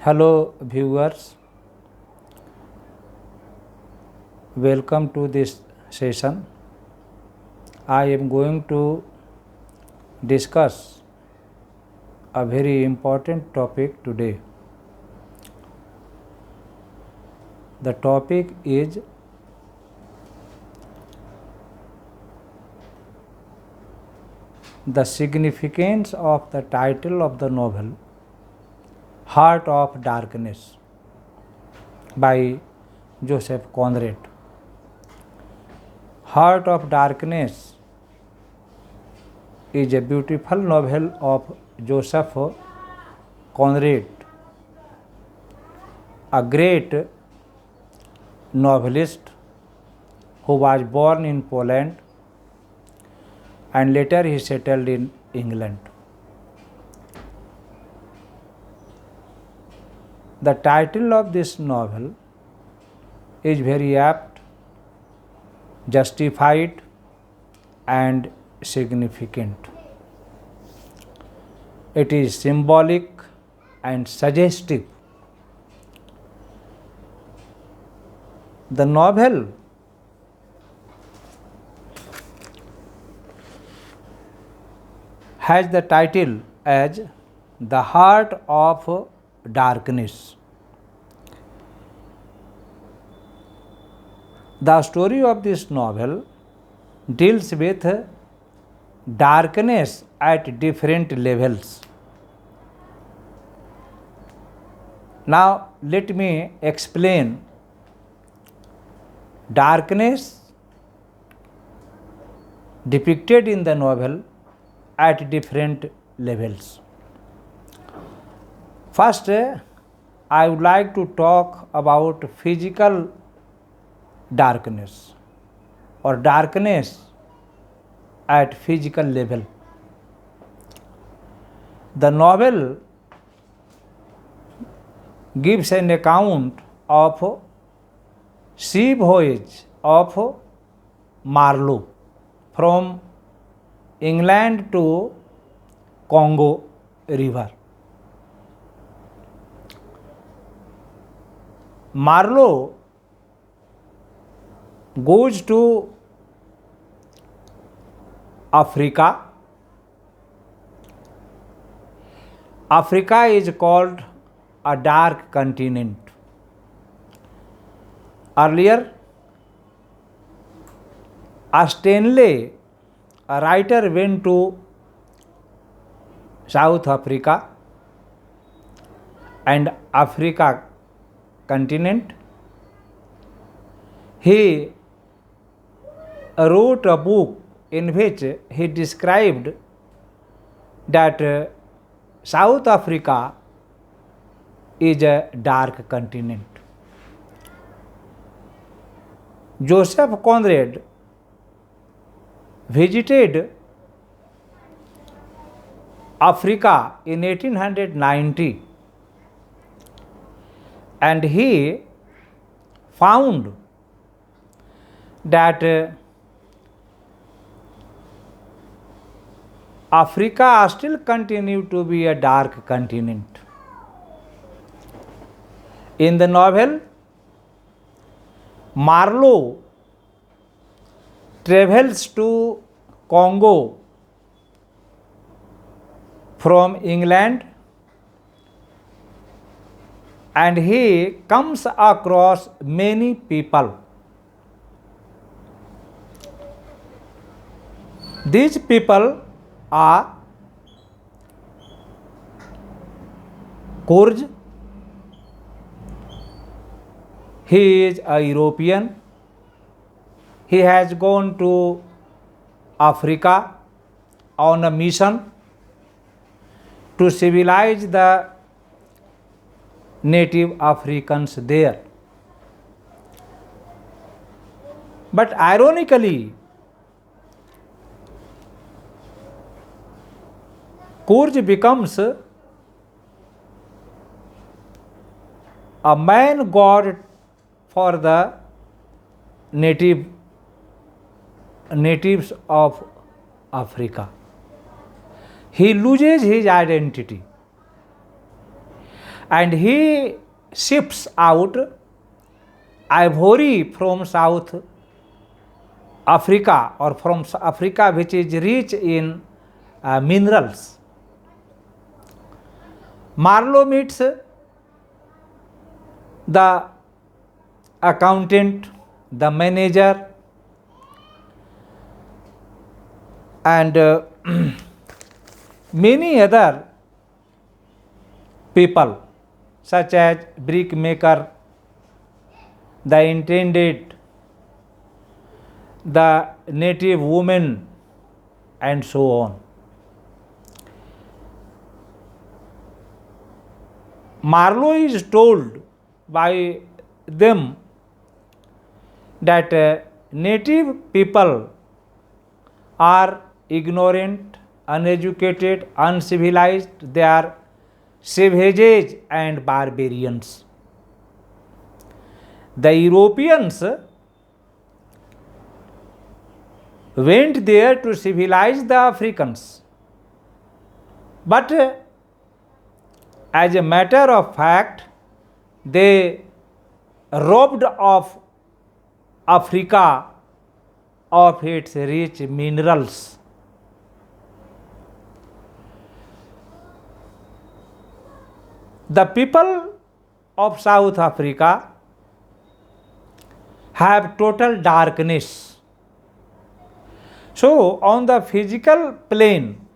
Hello viewers, welcome to this session. I am going to discuss a very important topic today. The topic is the significance of the title of the novel Heart of Darkness by Joseph Conrad. Heart of Darkness is a beautiful novel of Joseph Conrad, a great novelist who was born in Poland and later he settled in England. The title of this novel is very apt, justified, and significant. It is symbolic and suggestive. The novel has the title as The Heart of Darkness. The story of this novel deals with darkness at different levels. Now, let me explain darkness depicted in the novel at different levels. First, I would like to talk about physical darkness or darkness at physical level. The novel gives an account of sea voyage of Marlowe from England to Congo River. Marlowe goes to Africa. Africa is called a dark continent. Earlier, Stanley, a writer, went to South Africa and Africa continent. He wrote a book in which he described that South Africa is a dark continent. Joseph Conrad visited Africa in 1890 and he found that Africa still continued to be a dark continent. In the novel, Marlowe travels to Congo from England and he comes across many people. These people are Kurz. He is a European. He has gone to Africa on a mission to civilize the native Africans there. But ironically, Kurz becomes a man god for the natives of Africa. He loses his identity. and he ships out ivory from South Africa, or from Africa, which is rich in minerals. Marlowe meets the accountant, the manager, and many other people, such as brickmaker, the intendant, the native woman, and so on. Marlowe is told by them that native people are ignorant, uneducated, uncivilized, they are savages and barbarians. The Europeans went there to civilize the Africans, but as a matter of fact, they robbed of Africa of its rich minerals. The people of South Africa have total darkness. So, on the physical plane,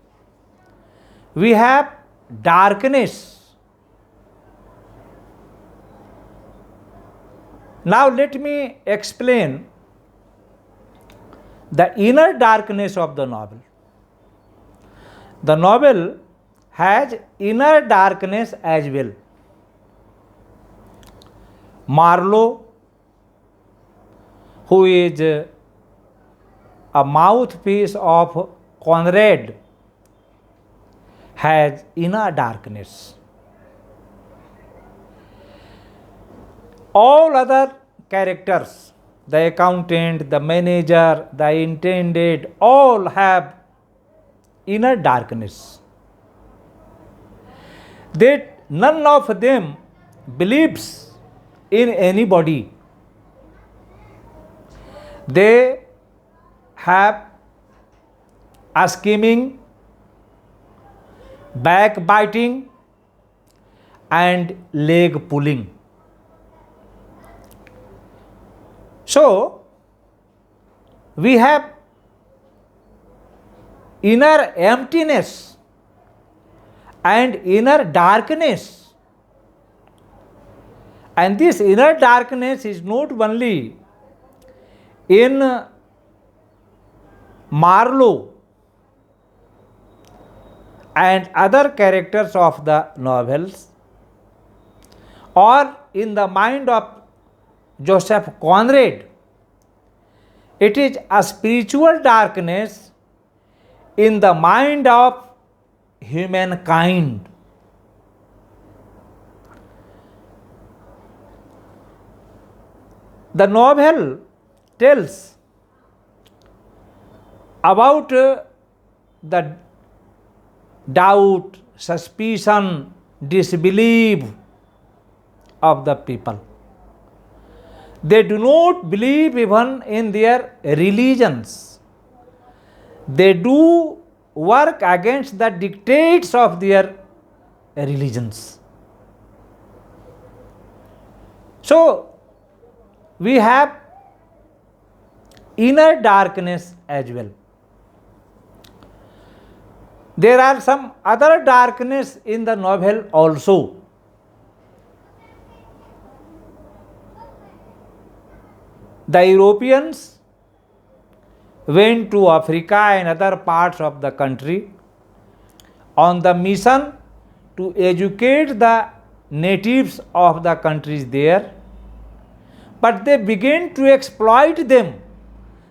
we have darkness. Now, let me explain the inner darkness of the novel. The novel has inner darkness as well. Marlowe, who is a mouthpiece of Conrad, has inner darkness. All other characters, the accountant, the manager, the intendant, all have inner darkness. That none of them believes in anybody. They have a scheming, backbiting, and leg pulling. So, we have inner emptiness and inner darkness. And this inner darkness is not only in Marlowe and other characters of the novels, or in the mind of Joseph Conrad. It is a spiritual darkness in the mind of humankind. The novel tells about the doubt, suspicion, disbelief of the people. They do not believe even in their religions. They do work against the dictates of their religions. So, we have inner darkness as well. There are some other darkness in the novel also. The Europeans went to Africa and other parts of the country on the mission to educate the natives of the countries there, but they began to exploit them.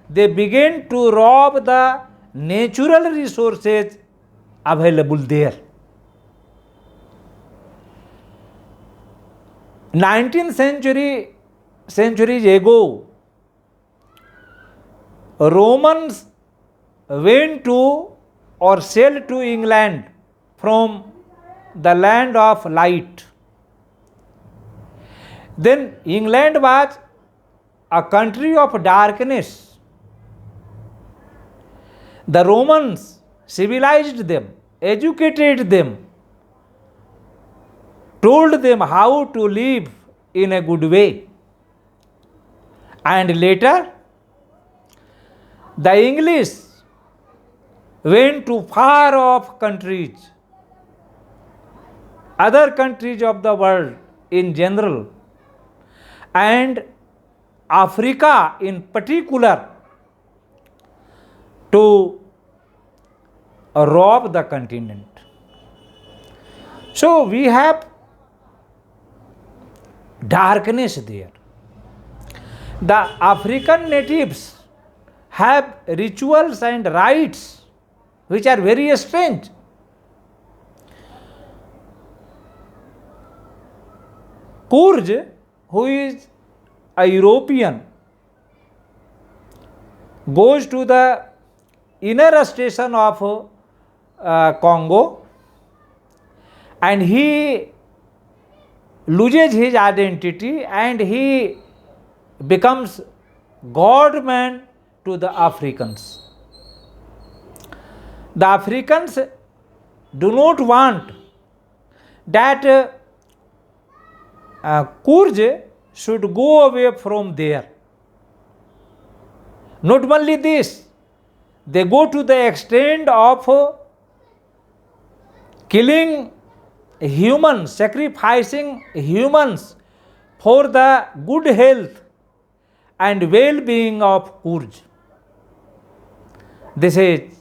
They began to rob the natural resources available there. 19th centuries ago, Romans went to or sailed to England from the land of light, Then England was a country of darkness. The Romans civilized them, educated them, told them how to live in a good way. And later, the English went to far off countries, other countries of the world in general, and Africa in particular, to rob the continent. So we have darkness there. The African natives have rituals and rites which are very strange. Courge, who is a European, goes to the inner station of Congo, and he loses his identity and he becomes God-man to the Africans. The Africans do not want that Courge should go away from there. Not only this, they go to the extent of killing humans, sacrificing humans for the good health and well-being of Courge. This is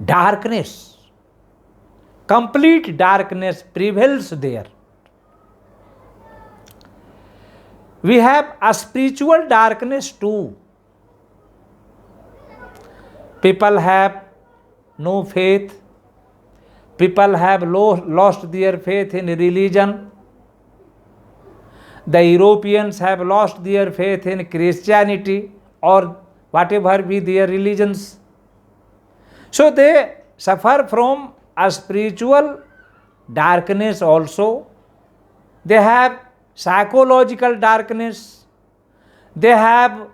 darkness. Complete darkness prevails there. We have a spiritual darkness too. People have no faith. People have lost their faith in religion. The Europeans have lost their faith in Christianity or whatever be their religions. So they suffer from a spiritual darkness also. They have psychological darkness. They have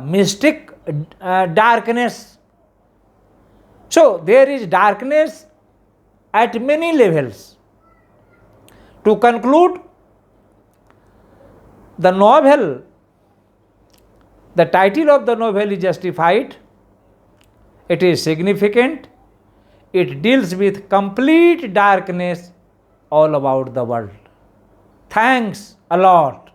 mystic darkness. So there is darkness at many levels. To conclude, the novel, the title of the novel is justified. It is significant. It deals with complete darkness all about the world. Thanks a lot.